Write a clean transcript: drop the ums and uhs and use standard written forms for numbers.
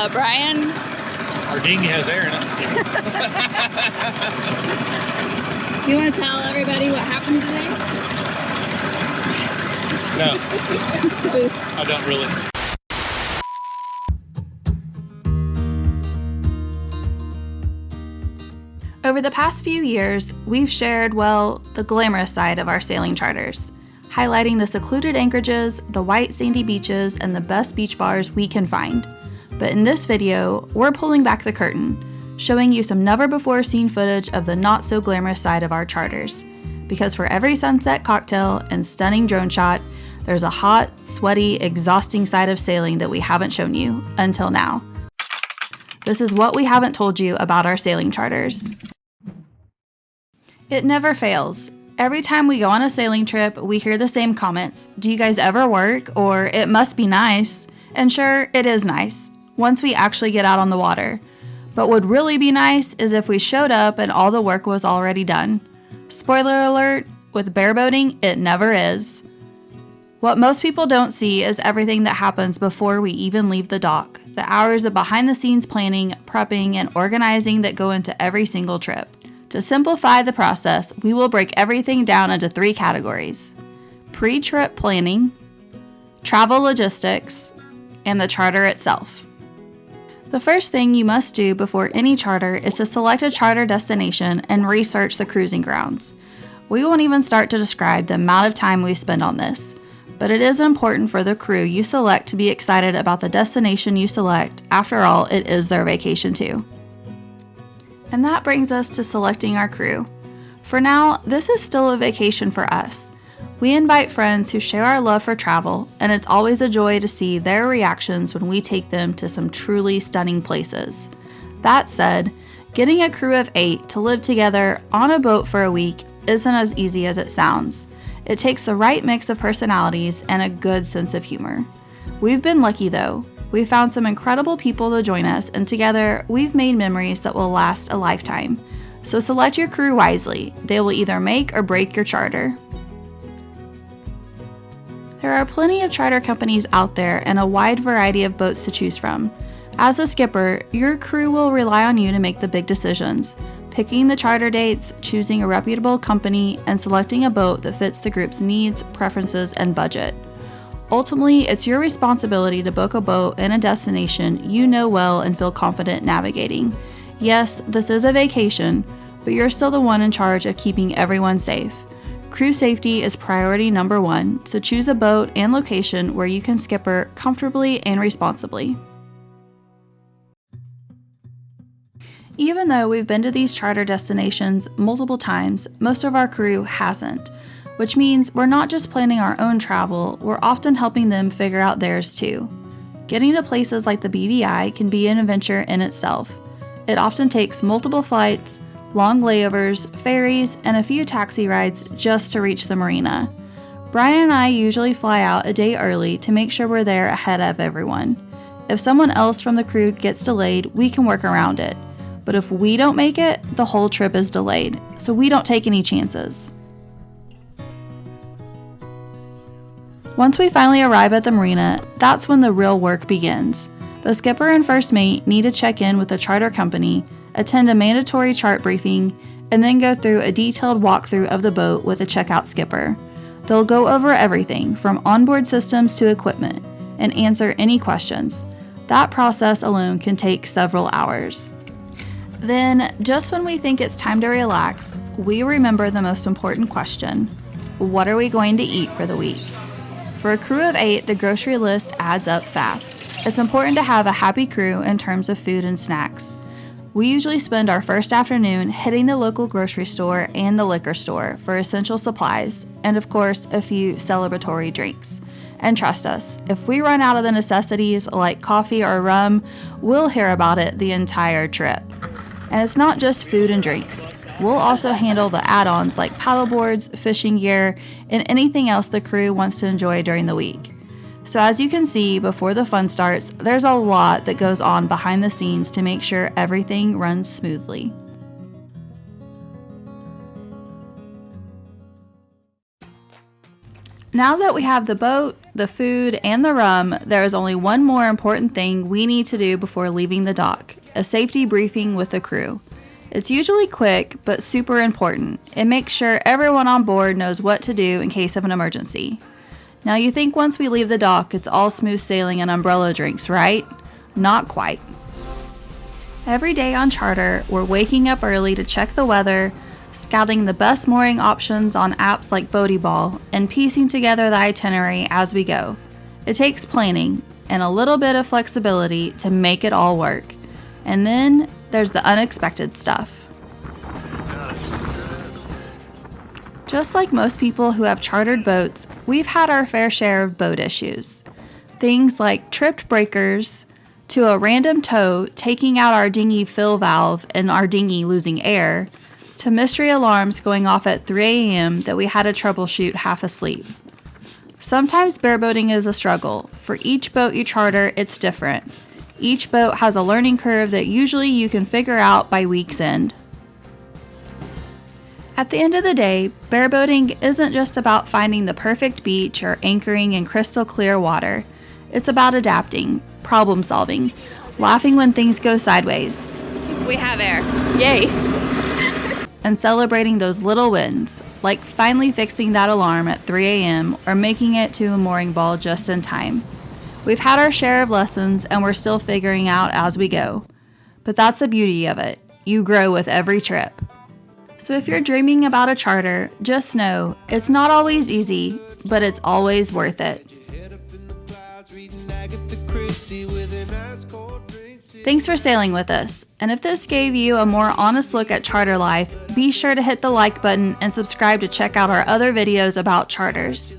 Brian. Our dinghy has air in it. You want to tell everybody what happened today? No, I don't really. Over the past few years, we've shared, well, the glamorous side of our sailing charters, highlighting the secluded anchorages, the white sandy beaches, and the best beach bars we can find. But in this video, we're pulling back the curtain, showing you some never-before-seen footage of the not-so-glamorous side of our charters. Because for every sunset cocktail and stunning drone shot, there's a hot, sweaty, exhausting side of sailing that we haven't shown you, until now. This is what we haven't told you about our sailing charters. It never fails. Every time we go on a sailing trip, we hear the same comments. Do you guys ever work? Or it must be nice. And sure, it is nice, once we actually get out on the water. But what would really be nice is if we showed up and all the work was already done. Spoiler alert, with bareboating, it never is. What most people don't see is everything that happens before we even leave the dock. The hours of behind-the-scenes planning, prepping, and organizing that go into every single trip. To simplify the process, we will break everything down into 3 categories: pre-trip planning, travel logistics, and the charter itself. The first thing you must do before any charter is to select a charter destination and research the cruising grounds. We won't even start to describe the amount of time we spend on this, but it is important for the crew you select to be excited about the destination you select. After all, it is their vacation too. And that brings us to selecting our crew. For now, this is still a vacation for us. We invite friends who share our love for travel, and it's always a joy to see their reactions when we take them to some truly stunning places. That said, getting a crew of 8 to live together on a boat for a week isn't as easy as it sounds. It takes the right mix of personalities and a good sense of humor. We've been lucky though. We found some incredible people to join us, and together we've made memories that will last a lifetime. So select your crew wisely. They will either make or break your charter. There are plenty of charter companies out there and a wide variety of boats to choose from. As a skipper, your crew will rely on you to make the big decisions, picking the charter dates, choosing a reputable company, and selecting a boat that fits the group's needs, preferences, and budget. Ultimately, it's your responsibility to book a boat and a destination you know well and feel confident navigating. Yes, this is a vacation, but you're still the one in charge of keeping everyone safe. Crew safety is priority number 1, so choose a boat and location where you can skipper comfortably and responsibly. Even though we've been to these charter destinations multiple times, most of our crew hasn't, which means we're not just planning our own travel, we're often helping them figure out theirs too. Getting to places like the BVI can be an adventure in itself. It often takes multiple flights, long layovers, ferries, and a few taxi rides just to reach the marina. Brian and I usually fly out a day early to make sure we're there ahead of everyone. If someone else from the crew gets delayed, we can work around it. But if we don't make it, the whole trip is delayed, so we don't take any chances. Once we finally arrive at the marina, that's when the real work begins. The skipper and first mate need to check in with the charter company, attend a mandatory chart briefing, and then go through a detailed walkthrough of the boat with a checkout skipper. They'll go over everything from onboard systems to equipment and answer any questions. That process alone can take several hours. Then, just when we think it's time to relax, we remember the most important question: what are we going to eat for the week? For a crew of 8, the grocery list adds up fast. It's important to have a happy crew in terms of food and snacks. We usually spend our first afternoon hitting the local grocery store and the liquor store for essential supplies, and of course, a few celebratory drinks. And trust us, if we run out of the necessities like coffee or rum, we'll hear about it the entire trip. And it's not just food and drinks. We'll also handle the add-ons like paddleboards, fishing gear, and anything else the crew wants to enjoy during the week. So as you can see, before the fun starts, there's a lot that goes on behind the scenes to make sure everything runs smoothly. Now that we have the boat, the food, and the rum, there is only one more important thing we need to do before leaving the dock: a safety briefing with the crew. It's usually quick, but super important. It makes sure everyone on board knows what to do in case of an emergency. Now you think once we leave the dock, it's all smooth sailing and umbrella drinks, right? Not quite. Every day on charter, we're waking up early to check the weather, scouting the best mooring options on apps like Boaty and piecing together the itinerary as we go. It takes planning and a little bit of flexibility to make it all work. And then there's the unexpected stuff. Just like most people who have chartered boats, we've had our fair share of boat issues. Things like tripped breakers, to a random tow taking out our dinghy fill valve and our dinghy losing air, to mystery alarms going off at 3 a.m. that we had to troubleshoot half asleep. Sometimes bareboating is a struggle. For each boat you charter, it's different. Each boat has a learning curve that usually you can figure out by week's end. At the end of the day, bareboating isn't just about finding the perfect beach or anchoring in crystal clear water. It's about adapting, problem solving, laughing when things go sideways. We have air. Yay. And celebrating those little wins, like finally fixing that alarm at 3 a.m. or making it to a mooring ball just in time. We've had our share of lessons and we're still figuring out as we go. But that's the beauty of it. You grow with every trip. So if you're dreaming about a charter, just know it's not always easy, but it's always worth it. Thanks for sailing with us, and if this gave you a more honest look at charter life, be sure to hit the like button and subscribe to check out our other videos about charters.